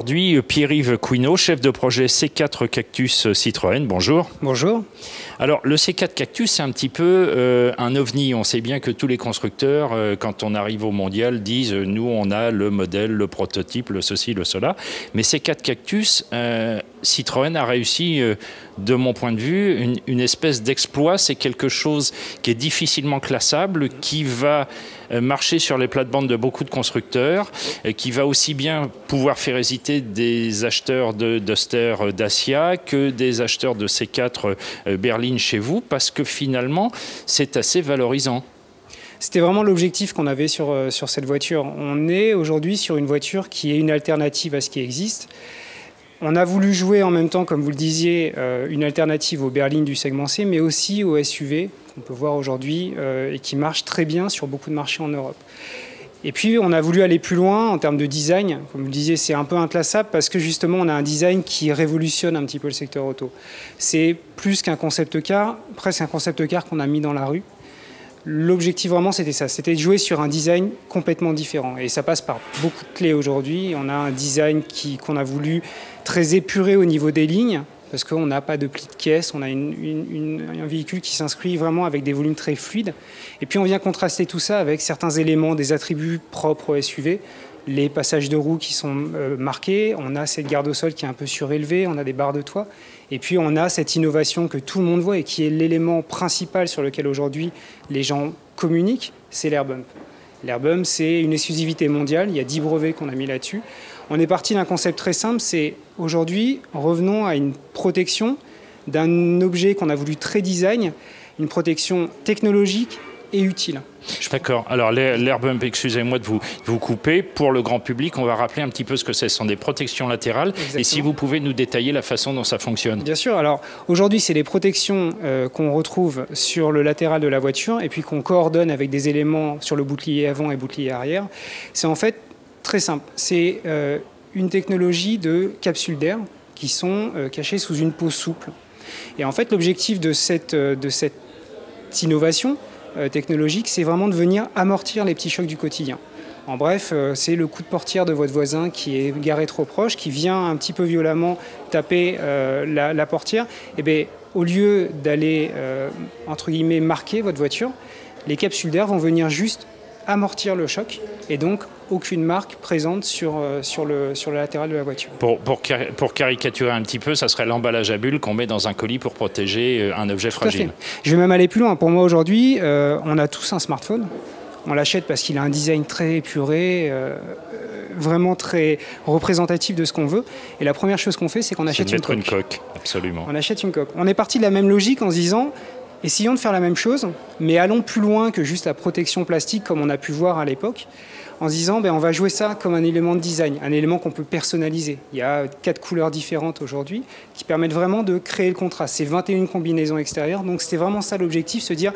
aujourd'hui Pierre-Yves Couineau, chef de projet C4 Cactus Citroën. Bonjour. Bonjour. Alors le C4 Cactus, c'est un petit peu un ovni. On sait bien que tous les constructeurs, quand on arrive au mondial, disent nous on a le modèle, le prototype, le ceci, le cela. Mais C4 Cactus, Citroën a réussi, de mon point de vue, une espèce d'exploit. C'est quelque chose qui est difficilement classable, qui va marcher sur les plates-bandes de beaucoup de constructeurs, qui va aussi bien pouvoir faire hésiter des acheteurs de Duster Dacia que des acheteurs de C4 berline chez vous, parce que finalement, c'est assez valorisant. C'était vraiment l'objectif qu'on avait sur cette voiture. On est aujourd'hui sur une voiture qui est une alternative à ce qui existe. On a voulu jouer en même temps, comme vous le disiez, une alternative aux berlines du segment C, mais aussi aux SUV, qu'on peut voir aujourd'hui, et qui marchent très bien sur beaucoup de marchés en Europe. Et puis, on a voulu aller plus loin en termes de design. Comme vous le disiez, c'est un peu inclassable parce que justement, on a un design qui révolutionne un petit peu le secteur auto. C'est plus qu'un concept car, presque un concept car qu'on a mis dans la rue. L'objectif vraiment, c'était ça. C'était de jouer sur un design complètement différent. Et ça passe par beaucoup de clés aujourd'hui. On a un design qu'on a voulu très épuré au niveau des lignes, parce qu'on n'a pas de pli de caisse, on a un véhicule qui s'inscrit vraiment avec des volumes très fluides. Et puis on vient contraster tout ça avec certains éléments, des attributs propres au SUV, les passages de roues qui sont marqués, on a cette garde au sol qui est un peu surélevée, on a des barres de toit, et puis on a cette innovation que tout le monde voit et qui est l'élément principal sur lequel aujourd'hui les gens communiquent, c'est l'air bump. L'air bump, c'est une exclusivité mondiale, il y a 10 brevets qu'on a mis là-dessus. On est parti d'un concept très simple, c'est aujourd'hui, revenons à une protection d'un objet qu'on a voulu très design, une protection technologique et utile. D'accord. Alors l'air bump, excusez-moi de vous couper. Pour le grand public, on va rappeler un petit peu ce que c'est. Ce sont des protections latérales. Exactement. Et si vous pouvez nous détailler la façon dont ça fonctionne. Bien sûr. Alors aujourd'hui, c'est les protections qu'on retrouve sur le latéral de la voiture et puis qu'on coordonne avec des éléments sur le bouclier avant et bouclier arrière. C'est en fait très simple. C'est une technologie de capsules d'air qui sont cachées sous une peau souple. Et en fait, l'objectif de cette innovation technologique, c'est vraiment de venir amortir les petits chocs du quotidien. En bref, c'est le coup de portière de votre voisin qui est garé trop proche, qui vient un petit peu violemment taper la portière. Et bien, au lieu d'aller, entre guillemets, marquer votre voiture, les capsules d'air vont venir juste amortir le choc et donc aucune marque présente sur le latéral de la voiture. Pour caricaturer un petit peu, ça serait l'emballage à bulles qu'on met dans un colis pour protéger un objet fragile. Je vais même aller plus loin. Pour moi aujourd'hui, on a tous un smartphone. On l'achète parce qu'il a un design très épuré, vraiment très représentatif de ce qu'on veut. Et la première chose qu'on fait, c'est qu'on achète une coque. Absolument. On achète une coque. On est parti de la même logique en se disant essayons de faire la même chose, mais allons plus loin que juste la protection plastique comme on a pu voir à l'époque, en se disant on va jouer ça comme un élément de design, un élément qu'on peut personnaliser. Il y a 4 couleurs différentes aujourd'hui qui permettent vraiment de créer le contraste. C'est 21 combinaisons extérieures, donc c'était vraiment ça l'objectif, se dire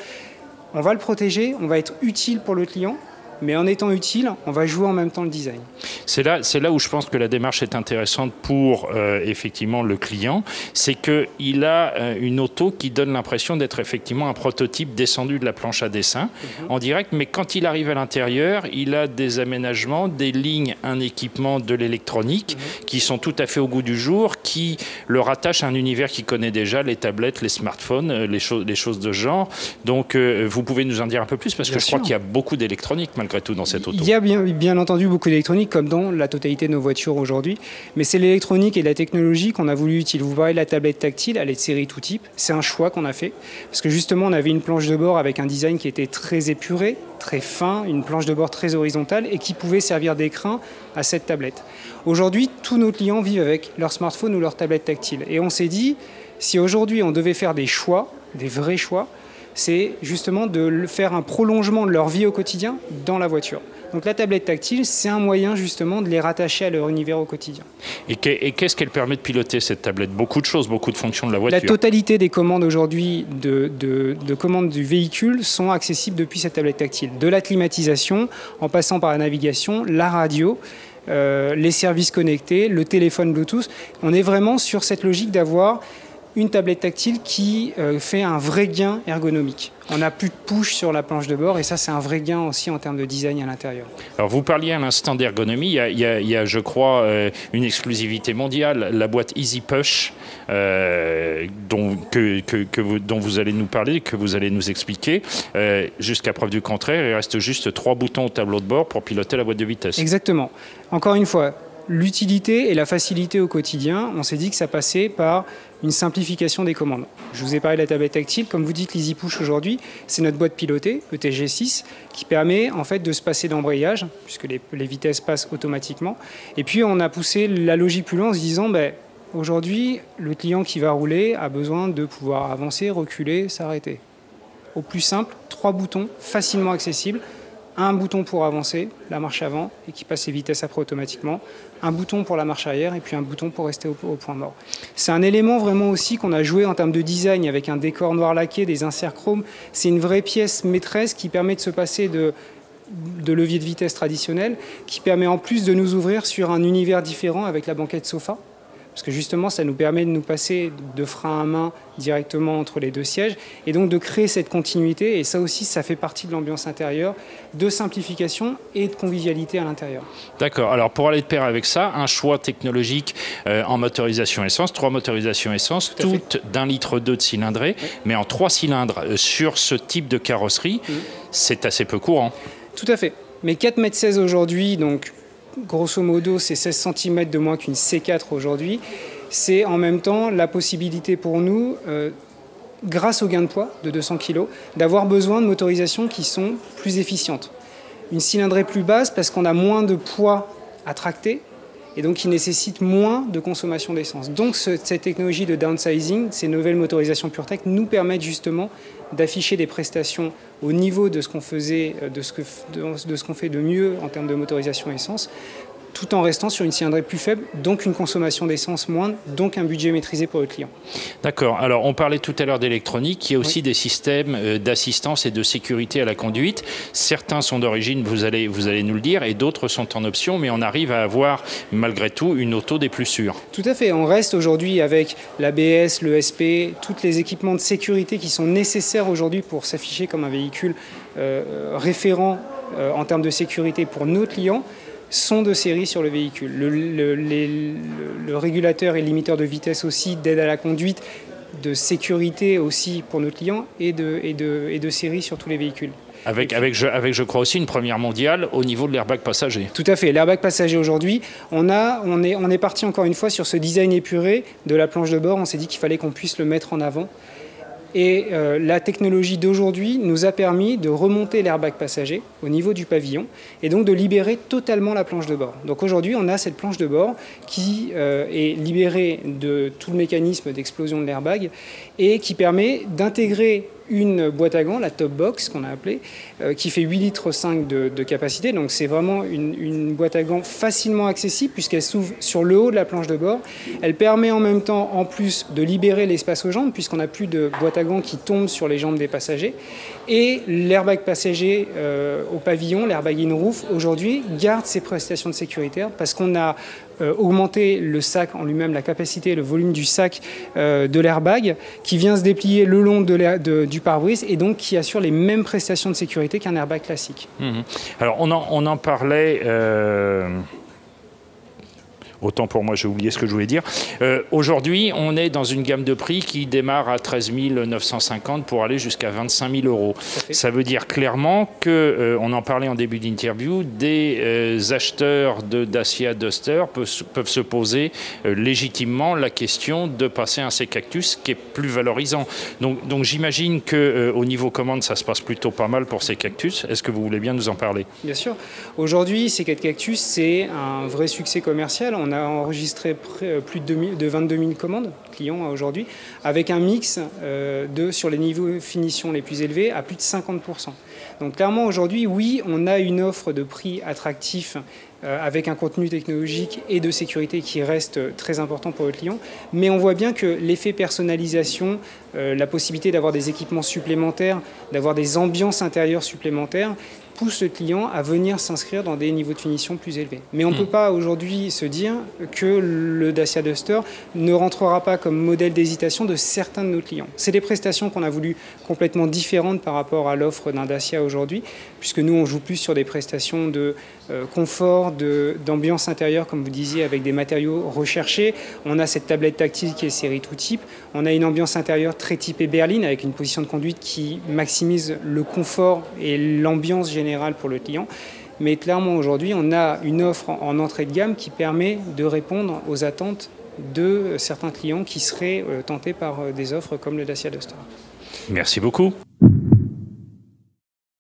on va le protéger, on va être utile pour le client, mais en étant utile, on va jouer en même temps le design. C'est là où je pense que la démarche est intéressante pour effectivement le client. C'est qu'il a une auto qui donne l'impression d'être effectivement un prototype descendu de la planche à dessin en direct, mais quand il arrive à l'intérieur, il a des aménagements, des lignes, un équipement, de l'électronique qui sont tout à fait au goût du jour, qui le rattachent à un univers qu'il connaît déjà, les tablettes, les smartphones, les choses de genre. Donc vous pouvez nous en dire un peu plus parce que je crois qu'il y a beaucoup d'électronique malgré tout dans cette auto. Il y a bien entendu beaucoup d'électronique comme dans la totalité de nos voitures aujourd'hui, mais c'est l'électronique et la technologie qu'on a voulu utiliser. Vous parlez de la tablette tactile, elle est de série tout type, c'est un choix qu'on a fait, parce que justement on avait une planche de bord avec un design qui était très épuré, très fin, une planche de bord très horizontale et qui pouvait servir d'écrin à cette tablette. Aujourd'hui, tous nos clients vivent avec leur smartphone ou leur tablette tactile et on s'est dit, si aujourd'hui on devait faire des choix, des vrais choix, c'est justement de faire un prolongement de leur vie au quotidien dans la voiture. Donc la tablette tactile, c'est un moyen justement de les rattacher à leur univers au quotidien. Et qu'est-ce qu'elle permet de piloter cette tablette? Beaucoup de choses, beaucoup de fonctions de la voiture. La totalité des commandes aujourd'hui de commandes du véhicule sont accessibles depuis cette tablette tactile. De la climatisation, en passant par la navigation, la radio, les services connectés, le téléphone Bluetooth. On est vraiment sur cette logique d'avoir une tablette tactile qui fait un vrai gain ergonomique. On n'a plus de push sur la planche de bord et ça, c'est un vrai gain aussi en termes de design à l'intérieur. Alors, vous parliez à l'instant d'ergonomie. Il y a, je crois, une exclusivité mondiale, la boîte Easy Push, dont vous allez nous parler, que vous allez nous expliquer. Jusqu'à preuve du contraire, il reste juste 3 boutons au tableau de bord pour piloter la boîte de vitesse. Exactement. Encore une fois, l'utilité et la facilité au quotidien, on s'est dit que ça passait par une simplification des commandes. Je vous ai parlé de la tablette tactile. Comme vous dites, l'Easy Push aujourd'hui, c'est notre boîte pilotée, ETG6, qui permet en fait de se passer d'embrayage, puisque les vitesses passent automatiquement. Et puis, on a poussé la logique plus loin en se disant, aujourd'hui, le client qui va rouler a besoin de pouvoir avancer, reculer, s'arrêter. Au plus simple, 3 boutons facilement accessibles. Un bouton pour avancer, la marche avant, et qui passe les vitesses après automatiquement. Un bouton pour la marche arrière, et puis un bouton pour rester au point mort. C'est un élément vraiment aussi qu'on a joué en termes de design, avec un décor noir laqué, des inserts chrome. C'est une vraie pièce maîtresse qui permet de se passer de levier de vitesse traditionnel, qui permet en plus de nous ouvrir sur un univers différent avec la banquette sofa. Parce que justement, ça nous permet de nous passer de frein à main directement entre les 2 sièges et donc de créer cette continuité. Et ça aussi, ça fait partie de l'ambiance intérieure, de simplification et de convivialité à l'intérieur. D'accord. Alors, pour aller de pair avec ça, un choix technologique en motorisation essence, 3 motorisations essence, toutes d'1,2 litre de cylindrée, oui. Mais en 3 cylindres sur ce type de carrosserie, c'est assez peu courant. Tout à fait. Mais 4,16 m aujourd'hui, donc... Grosso modo, c'est 16 cm de moins qu'une C4 aujourd'hui. C'est en même temps la possibilité pour nous, grâce au gain de poids de 200 kg, d'avoir besoin de motorisations qui sont plus efficientes. Une cylindrée plus basse parce qu'on a moins de poids à tracter et donc qui nécessite moins de consommation d'essence. Donc cette technologie de downsizing, ces nouvelles motorisations PureTech nous permettent justement d'afficher des prestations au niveau de ce qu'on faisait, de ce qu'on fait de mieux en termes de motorisation essence, tout en restant sur une cylindrée plus faible, donc une consommation d'essence moindre, donc un budget maîtrisé pour le client. D'accord. Alors, on parlait tout à l'heure d'électronique. Il y a aussi des systèmes d'assistance et de sécurité à la conduite. Certains sont d'origine, vous allez nous le dire, et d'autres sont en option, mais on arrive à avoir, malgré tout, une auto des plus sûres. Tout à fait. On reste aujourd'hui avec l'ABS, l'ESP, tous les équipements de sécurité qui sont nécessaires aujourd'hui pour s'afficher comme un véhicule référent en termes de sécurité pour nos clients, sont de série sur le véhicule. Le régulateur et le limiteur de vitesse aussi, d'aide à la conduite, de sécurité aussi pour nos clients et de série sur tous les véhicules. Avec, je crois aussi, une première mondiale au niveau de l'airbag passager. Tout à fait. L'airbag passager aujourd'hui, on est parti encore une fois sur ce design épuré de la planche de bord. On s'est dit qu'il fallait qu'on puisse le mettre en avant. Et la technologie d'aujourd'hui nous a permis de remonter l'airbag passager au niveau du pavillon et donc de libérer totalement la planche de bord. Donc aujourd'hui, on a cette planche de bord qui est libérée de tout le mécanisme d'explosion de l'airbag et qui permet d'intégrer une boîte à gants, la top box qu'on a appelée, qui fait 8,5 litres de capacité. Donc c'est vraiment une boîte à gants facilement accessible puisqu'elle s'ouvre sur le haut de la planche de bord. Elle permet en même temps, en plus, de libérer l'espace aux jambes puisqu'on n'a plus de boîte à gants qui tombe sur les jambes des passagers. Et l'airbag passager au pavillon, l'airbag in-roof, aujourd'hui, garde ses prestations de sécurité parce qu'on a augmenter le sac en lui-même, la capacité et le volume du sac de l'airbag qui vient se déplier le long du pare-brise et donc qui assure les mêmes prestations de sécurité qu'un airbag classique. Alors on en parlait... Autant pour moi, j'ai oublié ce que je voulais dire. Aujourd'hui, on est dans une gamme de prix qui démarre à 13 950 pour aller jusqu'à 25 000 euros. Ça veut dire clairement que, on en parlait en début d'interview, des acheteurs de Dacia Duster peuvent se poser légitimement la question de passer un C-Cactus qui est plus valorisant. Donc j'imagine qu'au niveau commande, ça se passe plutôt pas mal pour ces Cactus. Est-ce que vous voulez bien nous en parler? Bien sûr. Aujourd'hui, ces 4 Cactus, c'est un vrai succès commercial. On a enregistré plus de 22 000 commandes clients aujourd'hui, avec un mix sur les niveaux de finition les plus élevés à plus de 50%. Donc clairement aujourd'hui, oui, on a une offre de prix attractif avec un contenu technologique et de sécurité qui reste très important pour le client. Mais on voit bien que l'effet personnalisation, la possibilité d'avoir des équipements supplémentaires, d'avoir des ambiances intérieures supplémentaires, pousse le client à venir s'inscrire dans des niveaux de finition plus élevés. Mais on ne peut pas aujourd'hui se dire que le Dacia Duster ne rentrera pas comme modèle d'hésitation de certains de nos clients. C'est des prestations qu'on a voulu complètement différentes par rapport à l'offre d'un Dacia aujourd'hui, puisque nous, on joue plus sur des prestations de confort, d'ambiance intérieure, comme vous disiez, avec des matériaux recherchés. On a cette tablette tactile qui est série tout type. On a une ambiance intérieure très typée berline, avec une position de conduite qui maximise le confort et l'ambiance générale pour le client. Mais clairement, aujourd'hui, on a une offre en entrée de gamme qui permet de répondre aux attentes de certains clients qui seraient tentés par des offres comme le Dacia Duster. Merci beaucoup.